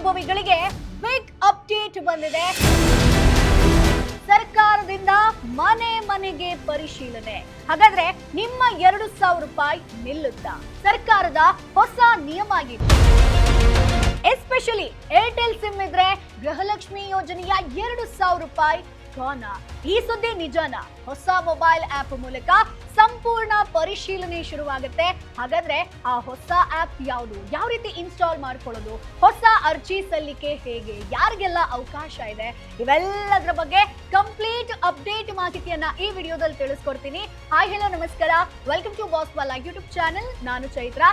ಫಲಾನುಭವಿಗಳಿಗೆ big update ಬಂದಿದೆ. ಸರ್ಕಾರದಿಂದ ಮನೆ ಮನೆಗೆ ಪರಿಶೀಲನೆ. ಹಾಗಾದ್ರೆ ನಿಮ್ಮ 2,000 ರೂಪಾಯಿ ನಿಲ್ಲುತ್ತಾ? ಸರ್ಕಾರದ ಹೊಸ ನಿಯಮ ಆಗಿದೆ. ಎಸ್ಪೆಷಲಿ ಏರ್ಟೆಲ್ ಸಿಮ್ ಇದ್ರೆ ಗೃಹಲಕ್ಷ್ಮಿ ಯೋಜನೆಯ 2,000 ರೂಪಾಯಿ ಗಾನ. ಈ ಸುದ್ದಿ ನಿಜಾನ? ಹೊಸ ಮೊಬೈಲ್ ಆಪ್ ಮೂಲಕ ಸಂಪೂರ್ಣ ಪರಿಶೀಲನೆ ಶುರುವಾಗುತ್ತೆ. ಹಾಗಾದ್ರೆ ಆ ಹೊಸ ಆಪ್ ಯಾವುದು, ಯಾವ ರೀತಿ ಇನ್ಸ್ಟಾಲ್ ಮಾಡ್ಕೊಳ್ಳೋದು, ಹೊಸ ಅರ್ಜಿ ಸಲ್ಲಿಕೆ ಹೇಗೆ, ಯಾರಿಗೆಲ್ಲ ಅವಕಾಶ ಇದೆ, ಇವೆಲ್ಲದರ ಬಗ್ಗೆ ಕಂಪ್ಲೀಟ್ ಅಪ್ಡೇಟ್ ಮಾಹಿತಿಯನ್ನ ಈ ವಿಡಿಯೋದಲ್ಲಿ ತಿಳಿಸ್ಕೊಡ್ತೀನಿ. ಹಾಯ್ ಹೆಲೋ ನಮಸ್ಕಾರ, welcome to boss Bala YouTube channel. ನಾನು ಚೈತ್ರ.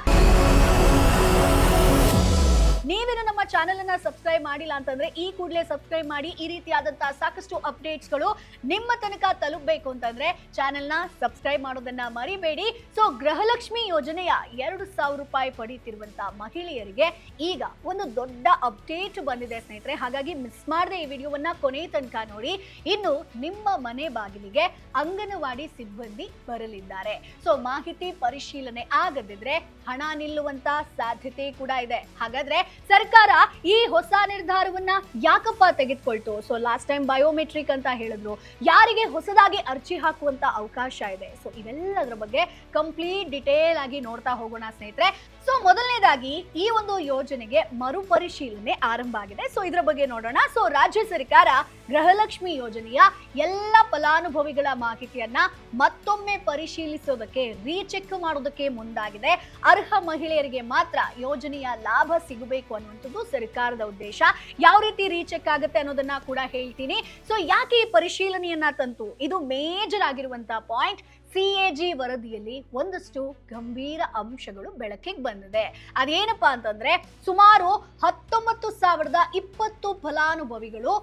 ನೀವೇನು ನಮ್ಮ ಚಾನೆಲ್ ಅನ್ನ ಸಬ್ಸ್ಕ್ರೈಬ್ ಮಾಡಿಲ್ಲ ಅಂತಂದ್ರೆ ಈ ಕೂಡಲೇ ಸಬ್ಸ್ಕ್ರೈಬ್ ಮಾಡಿ. ಈ ರೀತಿಯಾದಂತಹ ಸಾಕಷ್ಟು ಅಪ್ಡೇಟ್ಸ್ಗಳು ನಿಮ್ಮ ತನಕ ತಲುಪಬೇಕು ಅಂತಂದ್ರೆ ಚಾನೆಲ್ ನ ಸಬ್ಸ್ಕ್ರೈಬ್ ಮಾಡೋದನ್ನ ಮರಿಬೇಡಿ. ಸೊ ಗೃಹಲಕ್ಷ್ಮಿ ಯೋಜನೆಯ 2,000 ರೂಪಾಯಿ ಪಡೀತಿರುವಂತಹ ಮಹಿಳೆಯರಿಗೆ ಈಗ ಒಂದು ದೊಡ್ಡ ಅಪ್ಡೇಟ್ ಬಂದಿದೆ ಸ್ನೇಹಿತರೆ. ಹಾಗಾಗಿ ಮಿಸ್ ಮಾಡದೆ ಈ ವಿಡಿಯೋವನ್ನ ಕೊನೆ ತನಕ ನೋಡಿ. ಇನ್ನು ನಿಮ್ಮ ಮನೆ ಬಾಗಿಲಿಗೆ ಅಂಗನವಾಡಿ ಸಿಬ್ಬಂದಿ ಬರಲಿದ್ದಾರೆ. ಸೊ ಮಾಹಿತಿ ಪರಿಶೀಲನೆ ಆಗದಿದ್ರೆ ಹಣ ನಿಲ್ಲುವಂತ ಸಾಧ್ಯತೆ ಕೂಡ ಇದೆ. ಹಾಗಾದ್ರೆ ಸರ್ಕಾರ ಈ ಹೊಸ ನಿರ್ಧಾರವನ್ನ ಯಾಕಪ್ಪ ತೆಗೆದುಕೊಳ್ತು? ಸೊ ಲಾಸ್ಟ್ ಟೈಮ್ ಬಯೋಮೆಟ್ರಿಕ್ ಅಂತ ಹೇಳಿದ್ರು, ಯಾರಿಗೆ ಹೊಸದಾಗಿ ಅರ್ಜಿ ಹಾಕುವಂತ ಅವಕಾಶ ಇದೆ? ಸೊ ಇವೆಲ್ಲದರ ಬಗ್ಗೆ ಕಂಪ್ಲೀಟ್ ಡಿಟೇಲ್ ಆಗಿ ನೋಡ್ತಾ ಹೋಗೋಣ ಸ್ನೇಹಿತರೆ. ಸೊ ಮೊದಲನೇದಾಗಿ ಈ ಒಂದು ಯೋಜನೆಗೆ ಮರುಪರಿಶೀಲನೆ ಆರಂಭ ಆಗಿದೆ. ಸೊ ಇದರ ಬಗ್ಗೆ ನೋಡೋಣ. ಸೊ ರಾಜ್ಯ ಸರ್ಕಾರ ಗೃಹಲಕ್ಷ್ಮಿ ಯೋಜನೆಯ ಎಲ್ಲ ಫಲಾನುಭವಿಗಳ ಮಾಹಿತಿಯನ್ನ ಮತ್ತೊಮ್ಮೆ ಪರಿಶೀಲಿಸೋದಕ್ಕೆ, ರೀಚೆಕ್ ಮಾಡೋದಕ್ಕೆ ಮುಂದಾಗಿದೆ. ಅರ್ಹ ಮಹಿಳೆಯರಿಗೆ ಮಾತ್ರ ಯೋಜನೆಯ ಲಾಭ ಸಿಗಬೇಕು ಅನ್ನುವಂಥದ್ದು ಸರ್ಕಾರದ ಉದ್ದೇಶ. ಯಾವ ರೀತಿ ರೀಚೆಕ್ ಆಗುತ್ತೆ ಅನ್ನೋದನ್ನ ಕೂಡ ಹೇಳ್ತೀನಿ. ಸೊ ಯಾಕೆ ಈ ಪರಿಶೀಲನೆಯನ್ನ ತಂತು? ಇದು ಮೇಜರ್ ಆಗಿರುವಂತಹ ಪಾಯಿಂಟ್. CAG ವರದಿಯಲ್ಲಿ ಒಂದಷ್ಟು ಗಂಭೀರ ಅಂಶಗಳು ಬೆಳಕಿಗೆ ಬಂದಿದೆ. ಅದೇನಪ್ಪಾ ಅಂತಂದ್ರೆ ಸುಮಾರು 19,020 ಫಲಾನುಭವಿಗಳು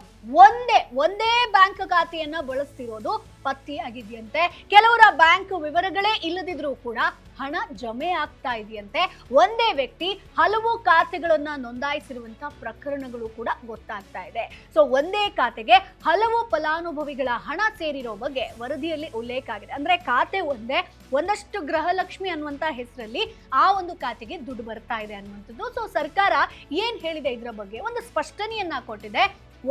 ಒಂದೇ ಬ್ಯಾಂಕ್ ಖಾತೆಯನ್ನ ಬಳಸ್ತಿರೋದು ಪತ್ತೆಯಾಗಿದೆಯಂತೆ. ಕೆಲವರ ಬ್ಯಾಂಕ್ ವಿವರಗಳೇ ಇಲ್ಲದಿದ್ರೂ ಕೂಡ ಹಣ ಜಮೆ ಆಗ್ತಾ ಇದೆಯಂತೆ. ಒಂದೇ ವ್ಯಕ್ತಿ ಹಲವು ಖಾತೆಗಳನ್ನ ನೋಂದಾಯಿಸಿರುವಂತಹ ಪ್ರಕರಣಗಳು ಕೂಡ ಗೊತ್ತಾಗ್ತಾ ಇದೆ. ಸೊ ಒಂದೇ ಖಾತೆಗೆ ಹಲವು ಫಲಾನುಭವಿಗಳ ಹಣ ಸೇರಿರೋ ಬಗ್ಗೆ ವರದಿಯಲ್ಲಿ ಉಲ್ಲೇಖ ಆಗಿದೆ. ಅಂದ್ರೆ ಖಾತೆ ಒಂದೇ, ಒಂದಷ್ಟು ಗೃಹಲಕ್ಷ್ಮಿ ಅನ್ನುವಂತ ಹೆಸರಲ್ಲಿ ಆ ಒಂದು ಖಾತೆಗೆ ದುಡ್ಡು ಬರ್ತಾ ಇದೆ ಅನ್ನುವಂಥದ್ದು. ಸೊ ಸರ್ಕಾರ ಏನ್ ಹೇಳಿದೆ ಇದರ ಬಗ್ಗೆ ಒಂದು ಸ್ಪಷ್ಟನೆಯನ್ನ ಕೊಟ್ಟಿದೆ.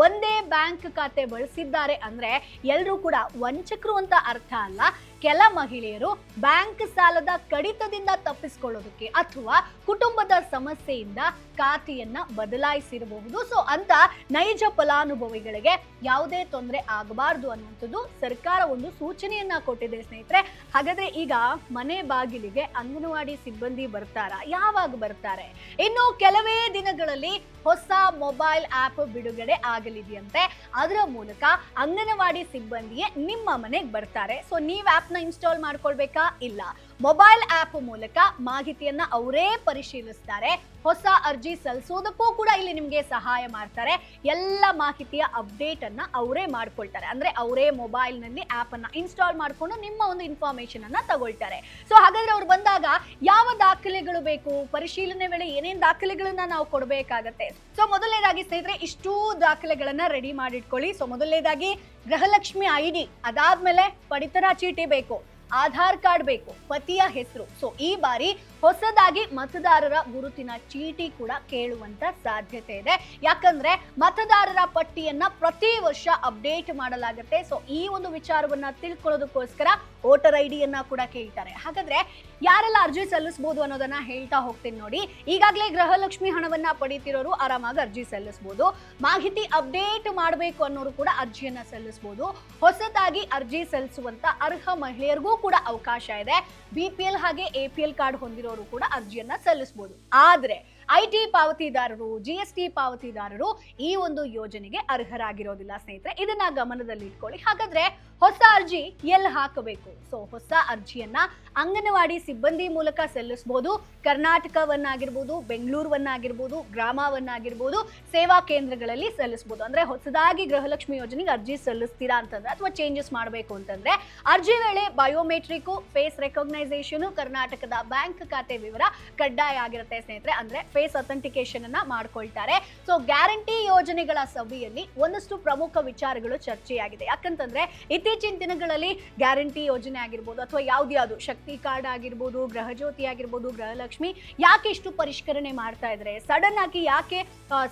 ಒಂದೇ ಬ್ಯಾಂಕ್ ಖಾತೆ ಬಳಸಿದ್ದಾರೆ ಅಂದ್ರೆ ಎಲ್ಲರೂ ಕೂಡ ವಂಚಕರು ಅಂತ ಅರ್ಥ ಅಲ್ಲ. ಕೆಲ ಮಹಿಳೆಯರು ಬ್ಯಾಂಕ್ ಸಾಲದ ಕಡಿತದಿಂದ ತಪ್ಪಿಸಿಕೊಳ್ಳೋದಕ್ಕೆ ಅಥವಾ ಕುಟುಂಬದ ಸಮಸ್ಯೆಯಿಂದ ಖಾತೆಯನ್ನ ಬದಲಾಯಿಸಿರಬಹುದು. ಸೊ ಅಂತ ನೈಜ ಫಲಾನುಭವಿಗಳಿಗೆ ಯಾವುದೇ ತೊಂದರೆ ಆಗಬಾರದು ಅನ್ನುವಂಥದ್ದು ಸರ್ಕಾರ ಒಂದು ಸೂಚನೆಯನ್ನ ಕೊಟ್ಟಿದೆ ಸ್ನೇಹಿತರೆ. ಹಾಗಾದ್ರೆ ಈಗ ಮನೆ ಬಾಗಿಲಿಗೆ ಅಂಗನವಾಡಿ ಸಿಬ್ಬಂದಿ ಬರ್ತಾರಾ? ಯಾವಾಗ ಬರ್ತಾರೆ? ಇನ್ನು ಕೆಲವೇ ದಿನಗಳಲ್ಲಿ ಹೊಸ ಮೊಬೈಲ್ ಆಪ್ ಬಿಡುಗಡೆ ಆಗಲಿದೆಯಂತೆ. ಅದರ ಮೂಲಕ ಅಂಗನವಾಡಿ ಸಿಬ್ಬಂದಿಯೇ ನಿಮ್ಮ ಮನೆಗೆ ಬರ್ತಾರೆ. ಸೊ ನೀವು ಆಪ್ ನ ಇನ್ಸ್ಟಾಲ್ ಮಾಡ್ಕೊಳ್ಬೇಕಾ? ಇಲ್ಲ, ಮೊಬೈಲ್ ಆಪ್ ಮೂಲಕ ಮಾಹಿತಿಯನ್ನ ಅವರೇ ಪರಿಶೀಲಿಸ್ತಾರೆ. ಹೊಸ ಅರ್ಜಿ ಸಲ್ಲಿಸೋದಕ್ಕೂ ಕೂಡ ಇಲ್ಲಿ ನಿಮ್ಗೆ ಸಹಾಯ ಮಾಡ್ತಾರೆ. ಎಲ್ಲ ಮಾಹಿತಿಯ ಅಪ್ಡೇಟ್ ಅನ್ನ ಅವರೇ ಮಾಡ್ಕೊಳ್ತಾರೆ. ಅಂದ್ರೆ ಅವರೇ ಮೊಬೈಲ್ ನಲ್ಲಿ ಆಪ್ ಅನ್ನ ಇನ್ಸ್ಟಾಲ್ ಮಾಡ್ಕೊಂಡು ನಿಮ್ಮ ಒಂದು ಇನ್ಫಾರ್ಮೇಶನ್ ಅನ್ನ ತಗೊಳ್ತಾರೆ. ಸೊ ಹಾಗಾದ್ರೆ ಅವ್ರು ಬಂದಾಗ ಯಾವ ದಾಖಲೆಗಳು ಬೇಕು, ಪರಿಶೀಲನೆ ವೇಳೆ ಏನೇನ್ ದಾಖಲೆಗಳನ್ನ ನಾವು ಕೊಡಬೇಕಾಗತ್ತೆ? ಸೊ ಮೊದಲನೇದಾಗಿ ಸ್ನೇಹಿತರೆ ಇಷ್ಟೂ ದಾಖಲೆಗಳನ್ನ ರೆಡಿ ಮಾಡಿಟ್ಕೊಳ್ಳಿ. ಸೊ ಮೊದಲನೇದಾಗಿ ಗೃಹಲಕ್ಷ್ಮಿ ID, ಅದಾದ್ಮೇಲೆ ಪಡಿತರ ಚೀಟಿ ಬೇಕು, ಆಧಾರ್ ಕಾರ್ಡ್ ಬೇಕು, ಪತಿಯ ಹೆಸರು. ಸೊ ಈ ಬಾರಿ ಹೊಸದಾಗಿ ಮತದಾರರ ಗುರುತಿನ ಚೀಟಿ ಕೂಡ ಕೇಳುವಂತ ಸಾಧ್ಯತೆ ಇದೆ. ಯಾಕಂದ್ರೆ ಮತದಾರರ ಪಟ್ಟಿಯನ್ನ ಪ್ರತಿ ವರ್ಷ ಅಪ್ಡೇಟ್ ಮಾಡಲಾಗುತ್ತೆ. ಸೊ ಈ ಒಂದು ವಿಚಾರವನ್ನ ತಿಳ್ಕೊಳ್ಳೋದಕ್ಕೋಸ್ಕರ ವೋಟರ್ ಐಡಿಯನ್ನ ಕೂಡ ಕೇಳ್ತಾರೆ. ಹಾಗಾದ್ರೆ ಯಾರೆಲ್ಲ ಅರ್ಜಿ ಸಲ್ಲಿಸಬಹುದು ಅನ್ನೋದನ್ನ ಹೇಳ್ತಾ ಹೋಗ್ತೀನಿ ನೋಡಿ. ಈಗಾಗಲೇ ಗೃಹಲಕ್ಷ್ಮಿ ಹಣವನ್ನ ಪಡೀತಿರೋರು ಆರಾಮಾಗಿ ಅರ್ಜಿ ಸಲ್ಲಿಸಬಹುದು. ಮಾಹಿತಿ ಅಪ್ಡೇಟ್ ಮಾಡಬೇಕು ಅನ್ನೋರು ಕೂಡ ಅರ್ಜಿಯನ್ನ ಸಲ್ಲಿಸಬಹುದು. ಹೊಸದಾಗಿ ಅರ್ಜಿ ಸಲ್ಲಿಸುವಂತ ಅರ್ಹ ಮಹಿಳೆಯರಿಗೂ ಕೂಡ ಅವಕಾಶ ಇದೆ. BPL ಹಾಗೆ APL ಕಾರ್ಡ್ ಹೊಂದಿರೋರು ಕೂಡ ಅರ್ಜಿಯನ್ನ ಸಲ್ಲಿಸಬಹುದು. ಆದ್ರೆ IT ಪಾವತಿದಾರರು, GST ಪಾವತಿದಾರರು ಈ ಒಂದು ಯೋಜನೆಗೆ ಅರ್ಹರಾಗಿರೋದಿಲ್ಲ ಸ್ನೇಹಿತರೆ. ಇದನ್ನ ಗಮನದಲ್ಲಿ ಇಟ್ಕೊಳ್ಳಿ. ಹಾಗಾದ್ರೆ ಹೊಸ ಅರ್ಜಿ ಎಲ್ಲಿ ಹಾಕಬೇಕು? ಸೊ ಹೊಸ ಅರ್ಜಿಯನ್ನ ಅಂಗನವಾಡಿ ಸಿಬ್ಬಂದಿ ಮೂಲಕ ಸಲ್ಲಿಸಬಹುದು. ಕರ್ನಾಟಕವನ್ನಾಗಿರ್ಬೋದು, ಬೆಂಗಳೂರವನ್ನಾಗಿರ್ಬೋದು, ಗ್ರಾಮವನ್ನಾಗಿರ್ಬೋದು, ಸೇವಾ ಕೇಂದ್ರಗಳಲ್ಲಿ ಸಲ್ಲಿಸಬಹುದು. ಅಂದ್ರೆ ಹೊಸದಾಗಿ ಗೃಹಲಕ್ಷ್ಮಿ ಯೋಜನೆಗೆ ಅರ್ಜಿ ಸಲ್ಲಿಸ್ತೀರಾ ಅಂತಂದ್ರೆ ಅಥವಾ ಚೇಂಜಸ್ ಮಾಡಬೇಕು ಅಂತಂದ್ರೆ ಅರ್ಜಿ ವೇಳೆ ಬಯೋಮೆಟ್ರಿಕ್, ಫೇಸ್ ರೆಕಗ್ನೈಸೇಷನ್, ಕರ್ನಾಟಕದ ಬ್ಯಾಂಕ್ ಖಾತೆ ವಿವರ ಕಡ್ಡಾಯ ಆಗಿರುತ್ತೆ ಸ್ನೇಹಿತರೆ. ಅಂದ್ರೆ ಫೇಸ್ ಅಥೆಂಟಿಕೇಶನ್ ಅನ್ನ ಮಾಡ್ಕೊಳ್ತಾರೆ. ಸೊ ಗ್ಯಾರಂಟಿ ಯೋಜನೆಗಳ ಸಭೆಯಲ್ಲಿ ಒಂದಷ್ಟು ಪ್ರಮುಖ ವಿಚಾರಗಳು ಚರ್ಚೆಯಾಗಿದೆ. ಯಾಕಂತಂದ್ರೆ ಇತ್ತೀಚಿನ ದಿನಗಳಲ್ಲಿ ಗ್ಯಾರಂಟಿ ಯೋಜನೆ ಆಗಿರ್ಬೋದು ಅಥವಾ ಯಾವ್ದು ಶಕ್ತಿ ಕಾರ್ಡ್ ಆಗಿರ್ಬೋದು, ಗೃಹ ಜ್ಯೋತಿ ಆಗಿರ್ಬೋದು, ಗೃಹಲಕ್ಷ್ಮಿ ಯಾಕೆ ಇಷ್ಟು ಪರಿಷ್ಕರಣೆ ಮಾಡ್ತಾ ಇದ್ರೆ, ಸಡನ್ ಆಗಿ ಯಾಕೆ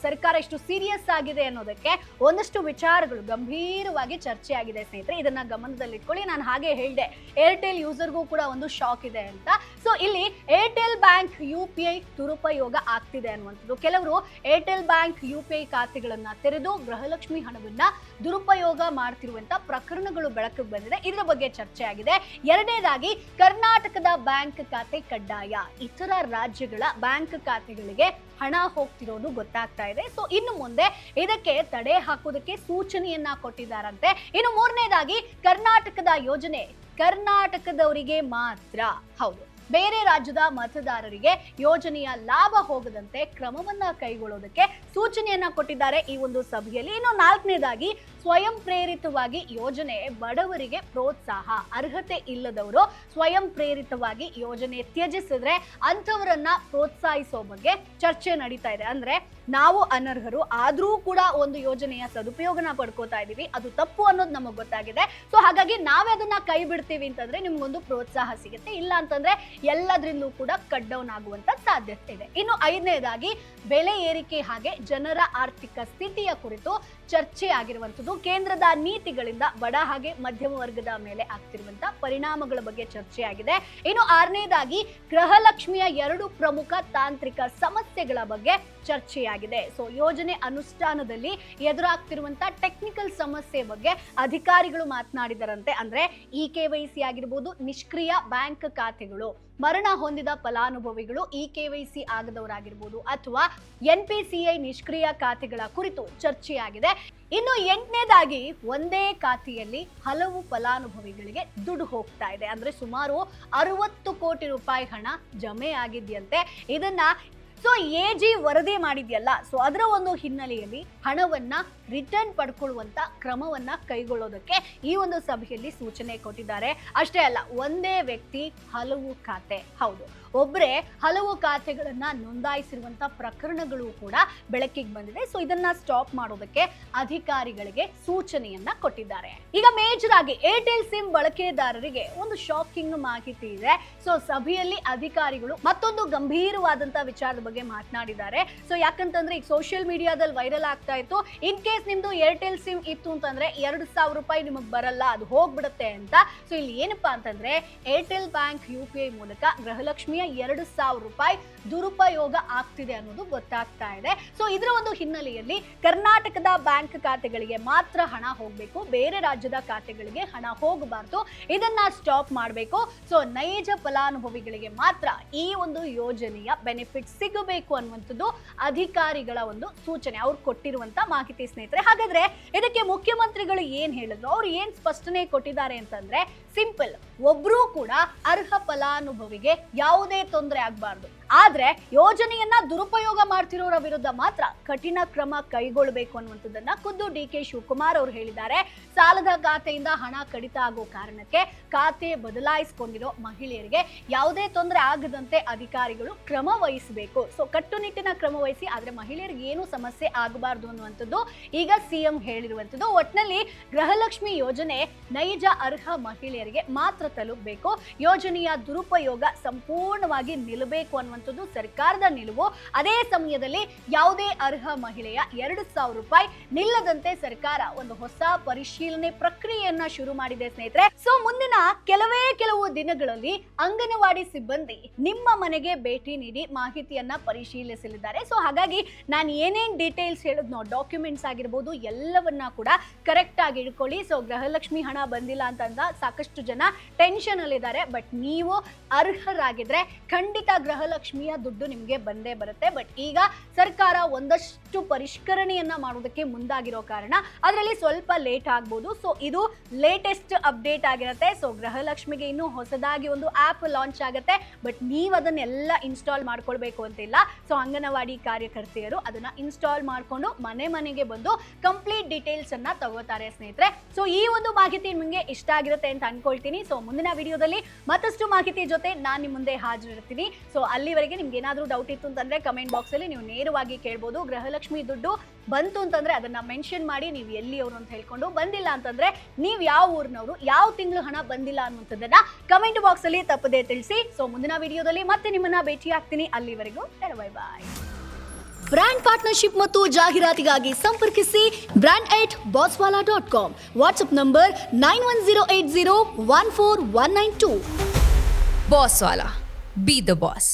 ಸರ್ಕಾರ ಇಷ್ಟು ಸೀರಿಯಸ್ ಆಗಿದೆ ಅನ್ನೋದಕ್ಕೆ ಒಂದಷ್ಟು ವಿಚಾರಗಳು ಗಂಭೀರವಾಗಿ ಚರ್ಚೆ ಆಗಿದೆ ಸ್ನೇಹಿತರೆ. ಇದನ್ನ ಗಮನದಲ್ಲಿಟ್ಕೊಳ್ಳಿ. ನಾನು ಹಾಗೆ ಹೇಳಿದೆ, ಏರ್ಟೆಲ್ ಯೂಸರ್ಗೂ ಕೂಡ ಒಂದು ಶಾಕ್ ಇದೆ ಅಂತ. ಸೊ ಇಲ್ಲಿ ಏರ್ಟೆಲ್ ಬ್ಯಾಂಕ್ UPI ದುರುಪಯೋಗ ಆಗ್ತಿದೆ ಅನ್ನುವಂಥದ್ದು. ಕೆಲವರು ಏರ್ಟೆಲ್ ಬ್ಯಾಂಕ್ UPI ಖಾತೆಗಳನ್ನ ತೆರೆದು ಗೃಹಲಕ್ಷ್ಮಿ ಹಣವನ್ನ ದುರುಪಯೋಗ ಮಾಡ್ತಿರುವಂತ ಪ್ರಕರಣಗಳು ಬೆಳಕಿಗೆ ಬಂದಿದೆ. ಇದರ ಬಗ್ಗೆ ಚರ್ಚೆ ಆಗಿದೆ. ಎರಡನೇದಾಗಿ ಕರ್ನಾಟಕದ ಬ್ಯಾಂಕ್ ಖಾತೆ ಕಡ್ಡಾಯ, ಇತರ ರಾಜ್ಯಗಳ ಬ್ಯಾಂಕ್ ಖಾತೆಗಳಿಗೆ ಹಣ ಹೋಗ್ತಿರೋದು ಗೊತ್ತಾಗ್ತಾ ಇದೆ. ಸೊ ಇನ್ನು ಮುಂದೆ ಇದಕ್ಕೆ ತಡೆ ಹಾಕೋದಕ್ಕೆ ಸೂಚನೆಯನ್ನ ಕೊಟ್ಟಿದ್ದಾರಂತೆ. ಇನ್ನು ಮೂರನೇದಾಗಿ ಕರ್ನಾಟಕದ ಯೋಜನೆ ಕರ್ನಾಟಕದವರಿಗೆ ಮಾತ್ರ, ಹೌದು, ಬೇರೆ ರಾಜ್ಯದ ಮತದಾರರಿಗೆ ಯೋಜನೆಯ ಲಾಭ ಹೋಗದಂತೆ ಕ್ರಮವನ್ನ ಕೈಗೊಳ್ಳೋದಕ್ಕೆ ಸೂಚನೆಯನ್ನ ಕೊಟ್ಟಿದ್ದಾರೆ ಈ ಒಂದು ಸಭೆಯಲ್ಲಿ. ಇನ್ನು ನಾಲ್ಕನೇದಾಗಿ ಸ್ವಯಂ ಪ್ರೇರಿತವಾಗಿ ಯೋಜನೆ ಬಡವರಿಗೆ ಪ್ರೋತ್ಸಾಹ, ಅರ್ಹತೆ ಇಲ್ಲದವರು ಸ್ವಯಂ ಪ್ರೇರಿತವಾಗಿ ಯೋಜನೆ ತ್ಯಜಿಸಿದ್ರೆ ಅಂಥವರನ್ನ ಪ್ರೋತ್ಸಾಹಿಸೋ ಬಗ್ಗೆ ಚರ್ಚೆ ನಡೀತಾ ಇದೆ. ಅಂದ್ರೆ ನಾವು ಅನರ್ಹರು ಆದ್ರೂ ಕೂಡ ಒಂದು ಯೋಜನೆಯ ಸದುಪಯೋಗನ ಪಡ್ಕೋತಾ ಇದೀವಿ, ಅದು ತಪ್ಪು ಅನ್ನೋದು ನಮಗೆ ಗೊತ್ತಾಗಿದೆ. ಸೊ ಹಾಗಾಗಿ ನಾವೇ ಅದನ್ನ ಕೈ ಬಿಡ್ತೀವಿ ಅಂತಂದ್ರೆ ನಿಮ್ಗೊಂದು ಪ್ರೋತ್ಸಾಹ ಸಿಗುತ್ತೆ, ಇಲ್ಲ ಅಂತಂದ್ರೆ ಎಲ್ಲದ್ರಿಂದಲೂ ಕೂಡ ಕಟ್ ಡೌನ್ ಆಗುವಂತ ಸಾಧ್ಯತೆ ಇದೆ. ಇನ್ನು ಐದನೇದಾಗಿ ಬೆಲೆ ಏರಿಕೆ ಹಾಗೆ ಜನರ ಆರ್ಥಿಕ ಸ್ಥಿತಿಯ ಕುರಿತು ಚರ್ಚೆ ಆಗಿರುವಂತದ್ದು. ಕೇಂದ್ರದ ನೀತಿಗಳಿಂದ ಬಡ ಹಾಗೆ ಮಧ್ಯಮ ವರ್ಗದ ಮೇಲೆ ಆಗ್ತಿರುವಂತ ಪರಿಣಾಮಗಳ ಬಗ್ಗೆ ಚರ್ಚೆ ಆಗಿದೆ. ಇನ್ನು ಆರನೇದಾಗಿ ಗೃಹಲಕ್ಷ್ಮಿಯ 2 ಪ್ರಮುಖ ತಾಂತ್ರಿಕ ಸಮಸ್ಯೆಗಳ ಬಗ್ಗೆ ಚರ್ಚೆಯಾಗಿದೆ. ಸೊ ಯೋಜನೆ ಅನುಷ್ಠಾನದಲ್ಲಿ ಎದುರಾಗ್ತಿರುವಂತ ಟೆಕ್ನಿಕಲ್ ಸಮಸ್ಯೆ ಬಗ್ಗೆ ಅಧಿಕಾರಿಗಳು ಮಾತನಾಡಿದರಂತೆ. ಅಂದ್ರೆ KYC ಆಗಿರ್ಬೋದು, ನಿಷ್ಕ್ರಿಯ ಬ್ಯಾಂಕ್ ಖಾತೆಗಳು, ಮರಣ ಹೊಂದಿದ ಫಲಾನುಭವಿಗಳು KYC ಆಗದವರಾಗಿರ್ಬೋದು ಅಥವಾ NPCI ನಿಷ್ಕ್ರಿಯ ಖಾತೆಗಳ ಕುರಿತು ಚರ್ಚೆಯಾಗಿದೆ. ಇನ್ನು 8ನೇದಾಗಿ ಒಂದೇ ಖಾತೆಯಲ್ಲಿ ಹಲವು ಫಲಾನುಭವಿಗಳಿಗೆ ದುಡ್ಡು ಹೋಗ್ತಾ ಇದೆ. ಅಂದ್ರೆ ಸುಮಾರು 60 ಕೋಟಿ ರೂಪಾಯಿ ಹಣ ಜಮೆ ಆಗಿದೆಯಂತೆ. ಇದನ್ನ AG ವರದಿ ಮಾಡಿದ್ಯಲ್ಲ, ಸೊ ಅದರ ಒಂದು ಹಿನ್ನೆಲೆಯಲ್ಲಿ ಹಣವನ್ನ ರಿಟರ್ನ್ ಪಡ್ಕೊಳ್ಳುವಂತ ಕ್ರಮವನ್ನ ಕೈಗೊಳ್ಳೋದಕ್ಕೆ ಈ ಒಂದು ಸಭೆಯಲ್ಲಿ ಸೂಚನೆ ಕೊಟ್ಟಿದ್ದಾರೆ. ಅಷ್ಟೇ ಅಲ್ಲ, ಒಂದೇ ವ್ಯಕ್ತಿ ಹಲವು ಖಾತೆ, ಹೌದು, ಒಬ್ಬರೇ ಹಲವು ಖಾತೆಗಳನ್ನ ನೋಂದಾಯಿಸಿರುವಂತ ಪ್ರಕರಣಗಳು ಕೂಡ ಬೆಳಕಿಗೆ ಬಂದಿದೆ. ಸೊ ಇದನ್ನ ಸ್ಟಾಪ್ ಮಾಡೋದಕ್ಕೆ ಅಧಿಕಾರಿಗಳಿಗೆ ಸೂಚನೆಯನ್ನ ಕೊಟ್ಟಿದ್ದಾರೆ. ಈಗ ಮೇಜರ್ ಆಗಿ ಏರ್ಟೆಲ್ ಸಿಮ್ ಬಳಕೆದಾರರಿಗೆ ಒಂದು ಶಾಕಿಂಗ್ ಮಾಹಿತಿ ಇದೆ. ಸೊ ಸಭೆಯಲ್ಲಿ ಅಧಿಕಾರಿಗಳು ಮತ್ತೊಂದು ಗಂಭೀರವಾದಂತ ವಿಚಾರದ ಬಗ್ಗೆ ಮಾತನಾಡಿದ್ದಾರೆ. ಸೊ ಯಾಕಂತಂದ್ರೆ ಈಗ ಸೋಷಿಯಲ್ ಮೀಡಿಯಾದಲ್ಲಿ ವೈರಲ್ ಆಗ್ತಾ ಇತ್ತು, ಇನ್ ಕೇಸ್ ನಿಮ್ದು ಏರ್ಟೆಲ್ ಸಿಮ್ ಇತ್ತು ಅಂತಂದ್ರೆ 2,000 ರೂಪಾಯಿ ನಿಮಗೆ ಬರಲ್ಲ, ಅದು ಹೋಗ್ಬಿಡುತ್ತೆ ಅಂತ. ಸೊ ಇಲ್ಲಿ ಏನಪ್ಪಾ ಅಂತಂದ್ರೆ ಏರ್ಟೆಲ್ ಬ್ಯಾಂಕ್ UPI ಮೂಲಕ ಗೃಹಲಕ್ಷ್ಮಿಯ 2,000 ರೂಪಾಯಿ ದುರುಪಯೋಗ ಆಗ್ತಿದೆ ಅನ್ನೋದು ಗೊತ್ತಾಗ್ತಾ ಇದೆ. ಸೊ ಇದರ ಒಂದು ಹಿನ್ನೆಲೆಯಲ್ಲಿ ಕರ್ನಾಟಕದ ಬ್ಯಾಂಕ್ ಖಾತೆಗಳಿಗೆ ಮಾತ್ರ ಹಣ ಹೋಗಬೇಕು, ಬೇರೆ ರಾಜ್ಯದ ಖಾತೆಗಳಿಗೆ ಹಣ ಹೋಗಬಾರ್ದು, ಇದನ್ನ ಸ್ಟಾಪ್ ಮಾಡಬೇಕು. ಸೊ ನೈಜ ಫಲಾನುಭವಿಗಳಿಗೆ ಮಾತ್ರ ಈ ಒಂದು ಯೋಜನೆಯ ಬೆನಿಫಿಟ್ ಸಿಗಬೇಕು ಅನ್ನುವಂಥದ್ದು ಅಧಿಕಾರಿಗಳ ಒಂದು ಸೂಚನೆ, ಅವ್ರು ಕೊಟ್ಟಿರುವಂತ ಮಾಹಿತಿ ಸ್ನೇಹಿತರೆ. ಹಾಗಾದ್ರೆ ಇದಕ್ಕೆ ಮುಖ್ಯಮಂತ್ರಿಗಳು ಏನ್ ಹೇಳಿದ್ರು, ಅವ್ರು ಏನ್ ಸ್ಪಷ್ಟನೆ ಕೊಟ್ಟಿದ್ದಾರೆ ಅಂತಂದ್ರೆ ಸಿಂಪಲ್, ಒಬ್ರು ಕೂಡ ಅರ್ಹ ಫಲಾನುಭವಿಗೆ ಯಾವುದೇ ತೊಂದರೆ ಆಗಬಾರ್ದು, ಆದ್ರೆ ಯೋಜನೆಯನ್ನ ದುರುಪಯೋಗ ಮಾಡ್ತಿರೋರ ವಿರುದ್ಧ ಮಾತ್ರ ಕಠಿಣ ಕ್ರಮ ಕೈಗೊಳ್ಳಬೇಕು ಅನ್ನುವಂಥದ್ದನ್ನ ಖುದ್ದು DK ಶಿವಕುಮಾರ್ ಅವರು ಹೇಳಿದ್ದಾರೆ. ಸಾಲದ ಖಾತೆಯಿಂದ ಹಣ ಕಡಿತ ಆಗೋ ಕಾರಣಕ್ಕೆ ಖಾತೆ ಬದಲಾಯಿಸಿಕೊಂಡಿರೋ ಮಹಿಳೆಯರಿಗೆ ಯಾವುದೇ ತೊಂದರೆ ಆಗದಂತೆ ಅಧಿಕಾರಿಗಳು ಕ್ರಮ ವಹಿಸಬೇಕು. ಸೊ ಕಟ್ಟುನಿಟ್ಟಿನ ಕ್ರಮ ವಹಿಸಿ, ಆದ್ರೆ ಮಹಿಳೆಯರಿಗೆ ಏನು ಸಮಸ್ಯೆ ಆಗಬಾರ್ದು ಅನ್ನುವಂಥದ್ದು ಈಗ CM ಹೇಳಿರುವಂಥದ್ದು. ಒಟ್ನಲ್ಲಿ ಗೃಹಲಕ್ಷ್ಮಿ ಯೋಜನೆ ನೈಜ ಅರ್ಹ ಮಹಿಳೆಯರಿಗೆ ಮಾತ್ರ ತಲುಪಬೇಕು, ಯೋಜನೆಯ ದುರುಪಯೋಗ ಸಂಪೂರ್ಣವಾಗಿ ನಿಲ್ಲಬೇಕು ಅನ್ನುವಂಥದ್ದು ಸರ್ಕಾರದ ನಿಲುವು. ಅದೇ ಸಮಯದಲ್ಲಿ ಯಾವುದೇ ಅರ್ಹ ಮಹಿಳೆಯ 2,000 ರೂಪಾಯಿ ನಿಲ್ಲದಂತೆ ಸರ್ಕಾರ ಒಂದು ಹೊಸ ಪರಿಶೀಲನೆ ಪ್ರಕ್ರಿಯೆಯನ್ನ ಶುರು ಮಾಡಿದೆ ಸ್ನೇಹಿತರೆ. ಸೊ ಮುಂದಿನ ಕೆಲವು ದಿನಗಳಲ್ಲಿ ಅಂಗನವಾಡಿ ಸಿಬ್ಬಂದಿ ನಿಮ್ಮ ಮನೆಗೆ ಭೇಟಿ ನೀಡಿ ಮಾಹಿತಿಯನ್ನ ಪರಿಶೀಲಿಸಲಿದ್ದಾರೆ. ಸೊ ಹಾಗಾಗಿ ನಾನು ಏನೇನ್ ಡೀಟೇಲ್ಸ್ ಹೇಳಿದ್ನೋ, ಡಾಕ್ಯುಮೆಂಟ್ಸ್ ಆಗಿರ್ಬೋದು, ಎಲ್ಲವನ್ನ ಕೂಡ ಕರೆಕ್ಟ್ ಆಗಿ ಇಟ್ಕೊಳ್ಳಿ. ಸೊ ಗೃಹಲಕ್ಷ್ಮಿ ಹಣ ಬಂದಿಲ್ಲ ಅಂತಂದ ಸಾಕಷ್ಟು ಜನ ಟೆನ್ಷನ್ ಅಲ್ಲಿದ್ದಾರೆ. ಬಟ್ ನೀವು ಅರ್ಹರಾಗಿದ್ರೆ ಖಂಡಿತ ಗೃಹಲಕ್ಷ್ಮಿಯ ದುಡ್ಡು ನಿಮಗೆ ಬಂದೇ ಬರುತ್ತೆ. ಬಟ್ ಈಗ ಸರ್ಕಾರ ಒಂದಷ್ಟು ಪರಿಷ್ಕರಣೆಯನ್ನ ಮಾಡೋದಕ್ಕೆ ಮುಂದಾಗಿರೋ ಕಾರಣ ಅದರಲ್ಲಿ ಸ್ವಲ್ಪ ಲೇಟ್ ಆಗ್ಬೋದು. ಸೊ ಇದು ಲೇಟೆಸ್ಟ್ ಅಪ್ಡೇಟ್ ಆಗಿರುತ್ತೆ. ಸೊ ಗೃಹಲಕ್ಷ್ಮಿಗೆ ಇನ್ನೂ ಹೊಸದಾಗಿ ಒಂದು ಆಪ್ ಲಾಂಚ್ ಆಗುತ್ತೆ, ಬಟ್ ನೀವು ಅದನ್ನೆಲ್ಲ ಇನ್ಸ್ಟಾಲ್ ಮಾಡ್ಕೊಳ್ಬೇಕು ಅಂತಿಲ್ಲ. ಸೊ ಅಂಗನವಾಡಿ ಕಾರ್ಯಕರ್ತೆಯರು ಅದನ್ನ ಇನ್ಸ್ಟಾಲ್ ಮಾಡ್ಕೊಂಡು ಮನೆಗೆ ಬಂದು ಕಂಪ್ಲೀಟ್ ಡೀಟೇಲ್ಸ್ ಅನ್ನ ತಗೋತಾರೆ ಸ್ನೇಹಿತರೆ. ಸೊ ಈ ಒಂದು ಮಾಹಿತಿ ನಿಮಗೆ ಇಷ್ಟ ಆಗಿರುತ್ತೆ ಅಂತ ಅನ್ಕೊಳ್ತೀನಿ. ಸೊ ಮುಂದಿನ ವಿಡಿಯೋದಲ್ಲಿ ಮತ್ತಷ್ಟು ಮಾಹಿತಿ ಜೊತೆ ನಾನು ನಿಮ್ಮ ಮುಂದೆ ಹಾಜರಿರ್ತೀನಿ. ಸೊ ಅಲ್ಲಿ ಅಲ್ಲಿವರೆಗೆ ನಿಮ್ಗೆ ಏನಾದರೂ ಡೌಟ್ ಇತ್ತು ಅಂತಂದ್ರೆ ಕಮೆಂಟ್ ಬಾಕ್ಸಲ್ಲಿ ನೀವು ನೇರವಾಗಿ ಕೇಳ್ಬೋದು. ಗೃಹಲಕ್ಷ್ಮಿ ದುಡ್ಡು ಬಂತು ಅಂತಂದ್ರೆ ಅದನ್ನ ಮೆನ್ಷನ್ ಮಾಡಿ ನೀವು ಎಲ್ಲಿಯವರು ಅಂತ ಹೇಳ್ಕೊಂಡು, ಬಂದಿಲ್ಲ ಅಂತಂದ್ರೆ ನೀವು ಯಾವ ಊರಿನವರು, ಯಾವ ತಿಂಗಳು ಹಣ ಬಂದಿಲ್ಲ ಅನ್ನುವಂಥದ್ದನ್ನ ಕಮೆಂಟ್ ಬಾಕ್ಸಲ್ಲಿ ತಪ್ಪದೇ ತಿಳಿಸಿ. ಸೊ ಮುಂದಿನ ವಿಡಿಯೋದಲ್ಲಿ ಮತ್ತೆ ನಿಮ್ಮನ್ನ ಭೇಟಿ ಆಗ್ತೀನಿ. ಅಲ್ಲಿವರೆಗೂ ಬೈ ಬಾಯ್. ಬ್ರ್ಯಾಂಡ್ ಪಾರ್ಟ್ನರ್ಶಿಪ್ ಮತ್ತು ಜಾಹೀರಾತಿಗಾಗಿ ಸಂಪರ್ಕಿಸಿ brand@bosswala.com. WhatsApp number 9108014192. Bosswala. Be the boss.